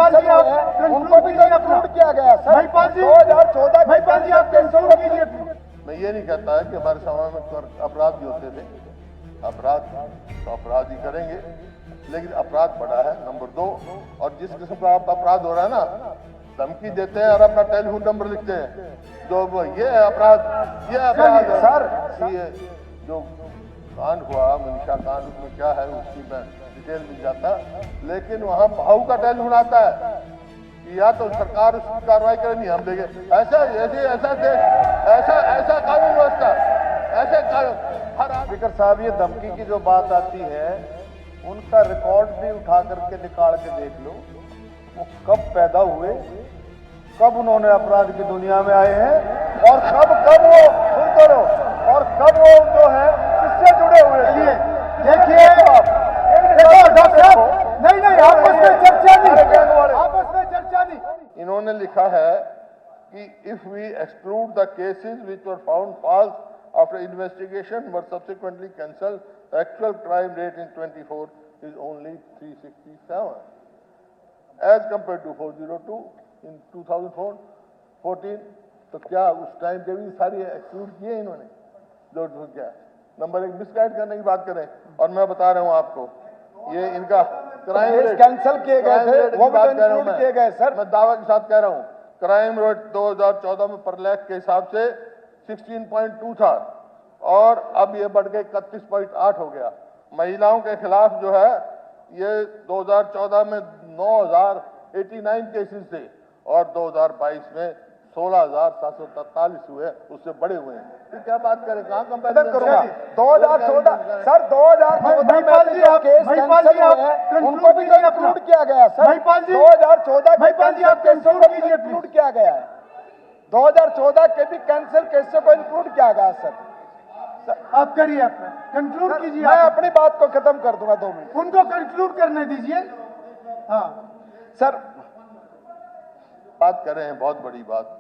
महिपाल जी उनको भी कंक्लूड किया गया सर। महिपाल जी 2014 महिपाल जी आप कंक्लूड कीजिए। मैं ये नहीं कहता है कि हमारे समय में अपराध भी होते थे, अपराध तो अपराध ही करेंगे, लेकिन अपराध बढ़ा है नंबर 2। और जिस किस्म का अपराध हो रहा है ना, धमकी देते हैं और अपना टेलीफोन नंबर लिखते हैं, तो ये अपराध है सर। ये जो कांड हुआ मनीषा कांड, उसमें क्या है उसकी मैं डिटेल मिल जाता, लेकिन वहां भाऊ का टेलीफोन आता है कि या तो सरकार उसकी कार्रवाई करे, नहीं हम देंगे। ऐसा देश, ऐसा कानून व्यवस्था, ऐसे हर स्पीकर साहब ये धमकी की जो बात आती है उनका रिकॉर्ड भी उठा करके निकाल के देख लो, वो कब पैदा हुए, कब उन्होंने अपराध की दुनिया में आए हैं और कब वो सुनते रहो, और कब वो जो है किससे जुड़े हुए थे। देखिए डॉक्टर साहब, नहीं आपस में चर्चा नहीं। इन्होंने लिखा है कि if we exclude the cases which were found false after investigation were subsequently cancel, the actual crime rate in 24 is only 367 as compare to 402 in 2014। तो क्या उस टाइम के भी सारी एक्सक्लूड किए इन्होंने? जो क्या नंबर 1 मिसगाइड करने की बात करें, और मैं बता रहा हूं आपको ये इनका क्राइम रेट कैंसिल किए गए थे, वो भी इंक्लूड किए गए सर। मैं दावा के साथ कह रहा हूं, क्राइम रेट 2014 में पर लाख के हिसाब से 16.2 था और अब ये बढ़ के 31.8 हो गया। महिलाओं के खिलाफ जो है ये 2014 में 9,089 केसेस थे और 2022 में 16,743 हुए, उससे बड़े हुए हैं। तो क्या बात करें, कहाँ कंपेरिजन करूंगा? 2014 सर, 2014 में जो केस कैंसिल हुए हैं उनको भी कंक्लूड किया गया सर। 2014 महिपाल जी आप कंक्लूड किया गया है, 2014 के भी कैंसिल केस को इंक्लूड किया गया सर। आप करिए, आप कंक्लूड कीजिए। मैं अपनी बात को खत्म कर दूंगा 2 मिनट। उनको कंक्लूड करने दीजिए। हाँ सर, बात कर रहे हैं बहुत बड़ी बात।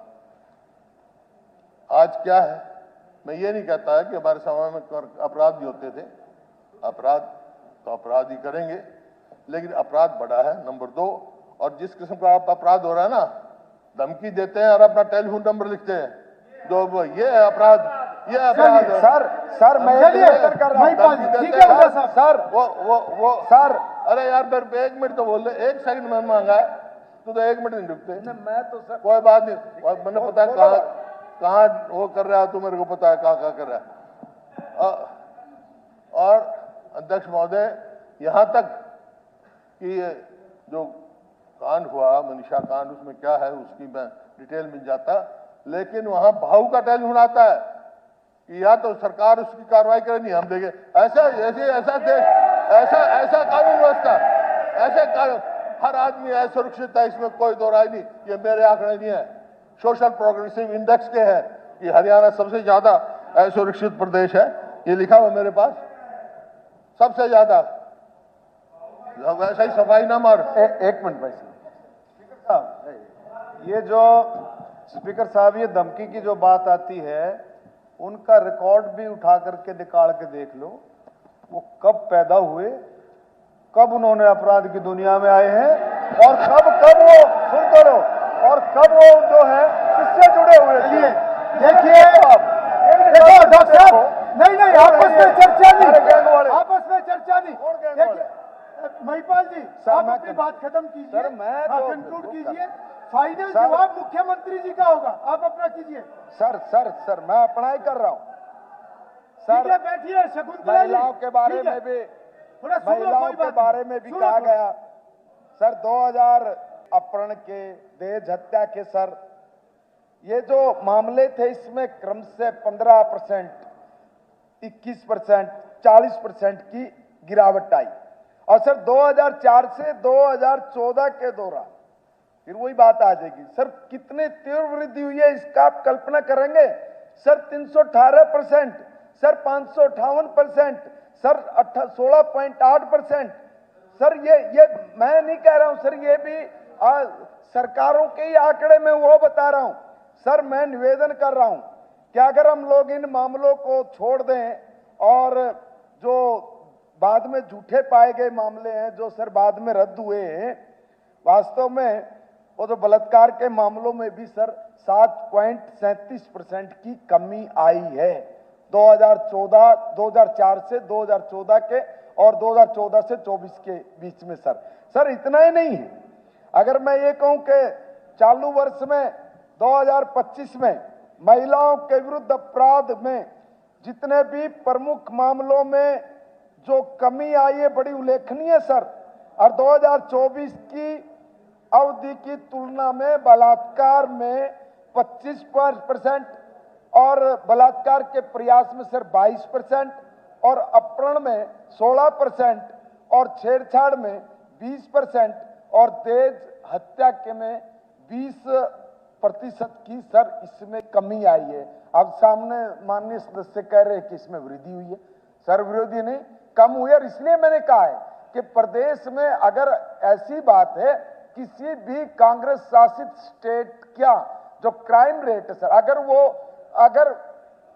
आज क्या है, मैं ये नहीं कहता है कि हमारे समय में अपराध भी होते थे, अपराध तो अपराध ही करेंगे, लेकिन अपराध बढ़ा है नंबर 2। और जिस किस्म का अपराध हो रहा है ना, धमकी देते हैं और अपना टेलीफोन नंबर लिखते हैं, तो ये अपराध है सर मैं कर रहा हूं सर। वो सर, अरे यार मेरे 1 मिनट तो बोल रहे, 1 सेकंड में मांगा है, तू तो 1 मिनट नहीं रुकते। मैं तो सर कोई बात नहीं, मैंने पता है कहाँ वो कर रहा है, तू मेरे को पता है कहाँ कर रहा है। और अध्यक्ष महोदय, यहाँ तक कि जो कांड हुआ मनीषा कांड, उसमें क्या है उसकी मैं डिटेल मिल जाता, लेकिन वहां भाऊ का टेलीफोन आता है कि या तो सरकार उसकी कार्रवाई करे, नहीं हम देंगे। ऐसा देश, ऐसा कानून व्यवस्था, ऐसे कानून, हर आदमी असुरक्षित है, इसमें कोई दो राय नहीं। ये मेरे आंकड़े नहीं है, सोशल प्रोग्रेसिव इंडेक्स के है कि हरियाणा सबसे ज्यादा असुरक्षित प्रदेश है, ये लिखा हुआ मेरे पास, सबसे ज्यादा। वैसा ही सफाई ना मार। 1 मिनट भाई साहब, ये जो स्पीकर साहब ये धमकी की जो बात आती है उनका रिकॉर्ड भी उठा करके निकाल के देख लो, वो कब पैदा हुए, कब उन्होंने अपराध की दुनिया में आए हैं और कब वो सुनते रहो, और कब वो जो है किससे जुड़े हुए थे। देखिए डॉक्टर साहब, नहीं आपस में चर्चा नहीं। देखिए महिपाल जी, आप अपनी बात खत्म कीजिए, मैं कंक्लूड कीजिए। फाइनल जवाब मुख्यमंत्री जी का होगा, आप अपना कीजिए। सर मैं अपना ही कर रहा हूं सर। बैठिए शकुंतला जी, महिलाओं के बारे में भी, महिलाओं के बारे में भी कहा गया सर। 2000 अपहरण के, दहेज हत्या के सर, ये जो मामले थे इसमें क्रम से 15%, 21%, 40% की गिरावट आई। और सर 2004 से 2014 के दौरान फिर वही बात आ जाएगी सर, कितनी तीव्र वृद्धि हुई है इसका आप कल्पना करेंगे सर। 318%, sir 558%, sir 16.8%। सर ये मैं नहीं कह रहा हूं सर, ये भी सरकारों के ही आंकड़े में वो बता रहा हूं सर। मैं निवेदन कर रहा हूं कि अगर हम लोग इन मामलों को छोड़ दें और जो बाद में झूठे पाए गए मामले हैं जो सर बाद में रद्द हुए हैं, वास्तव में वो जो बलात्कार के मामलों में भी सर 7.37% की कमी आई है 2004 से 2014 के और 2014 से 24 के बीच में सर इतना ही नहीं है। अगर मैं ये कहूं कि चालू वर्ष में 2025 में महिलाओं के विरुद्ध अपराध में जितने भी प्रमुख मामलों में जो कमी आई है बड़ी उल्लेखनीय सर, और 2024 की अवधि की तुलना में बलात्कार में 25% और बलात्कार के प्रयास में सर 22% और अपहरण में 16% और छेड़छाड़ में 20% और दहेज हत्या के में 20% की सर इसमें कमी आई है। अब सामने माननीय सदस्य कह रहे हैं कि इसमें वृद्धि हुई है, सर विरोधी नहीं, कम हुई है। और इसलिए मैंने कहा है कि प्रदेश में अगर ऐसी बात है किसी भी कांग्रेस शासित स्टेट क्या जो क्राइम रेट है सर, अगर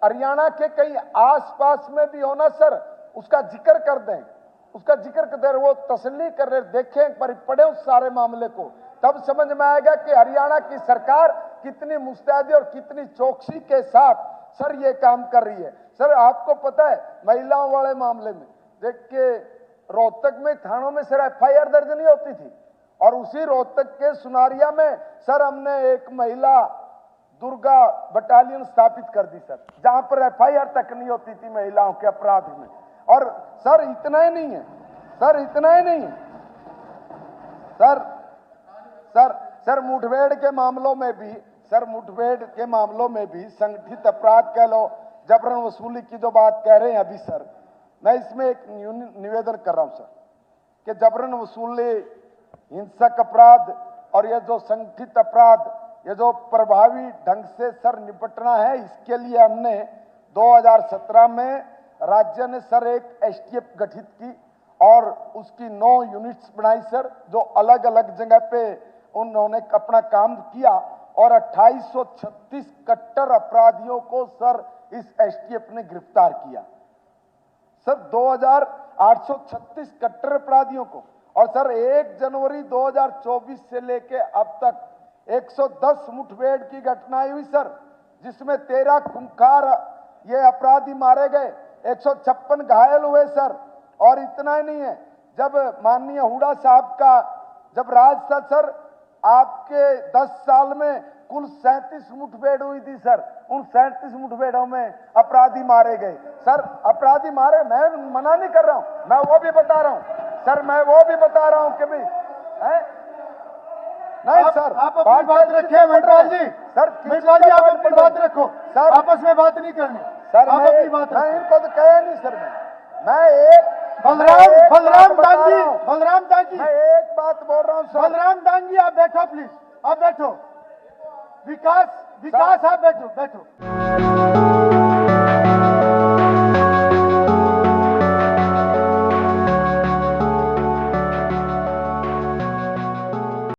हरियाणा के कहीं आसपास में भी होना सर उसका जिक्र कर दें, वो तसल्ली कर रहे, देखें पढ़े उस सारे मामले को, तब समझ में आएगा कि हरियाणा की सरकार कितनी मुस्तैदी और कितनी चौकसी के साथ सर ये काम कर रही है। सर आपको पता है महिलाओं वाले मामले में देखिए रोहतक में थानों में सर FIR दर्ज नहीं होती थी, और उसी रोहतक के सुनारिया में सर हमने एक महिला दुर्गा बटालियन स्थापित कर दी सर, जहां पर FIR तक नहीं होती थी महिलाओं के अपराध में। और सर इतना ही नहीं है, सर मुठभेड़ के मामलों में भी संगठित अपराध कह लो, जबरन वसूली की जो बात कह रहे हैं अभी सर, मैं इसमें एक निवेदन कर रहा हूं सर कि जबरन वसूली, हिंसक अपराध और ये जो संगठित अपराध, ये जो प्रभावी ढंग से सर निपटना है, इसके लिए हमने 2017 में राज्य ने सर एक STF गठित की और उसकी 9 यूनिट्स बनाई सर, जो अलग अलग जगह पे उन्होंने अपना काम किया और 2836 कट्टर अपराधियों को सर इस STF ने गिरफ्तार किया सर, 2836 कट्टर अपराधियों को। और सर 1 जनवरी 2024 से लेके अब तक 110 मुठभेड़ की घटनाएं हुई सर, जिसमें 13 खूंखार ये अपराधी मारे गए, 156 घायल हुए सर। और इतना ही नहीं है, जब माननीय हुड्डा साहब का जब राज था सर, आपके 10 साल में कुल 37 मुठभेड़ हुई थी सर, उन 37 मुठभेड़ों में अपराधी मारे गए सर। अपराधी मारे, मैं मना नहीं कर रहा हूं, मैं वो भी बता रहा हूं सर, कि भाई नहीं सर, आप अपनी बात रखिए मेहरबान जी, सर आप अपनी बात रखो सर, आपस में बात नहीं करनी सर, आप अपनी बात मैं इनको तो कहा नहीं सर, मैं एक बलराम दांगी मैं एक बात बोल रहा हूं सर। बलराम दांगी आप बैठो प्लीज, आप बैठो, विकास आप बैठो।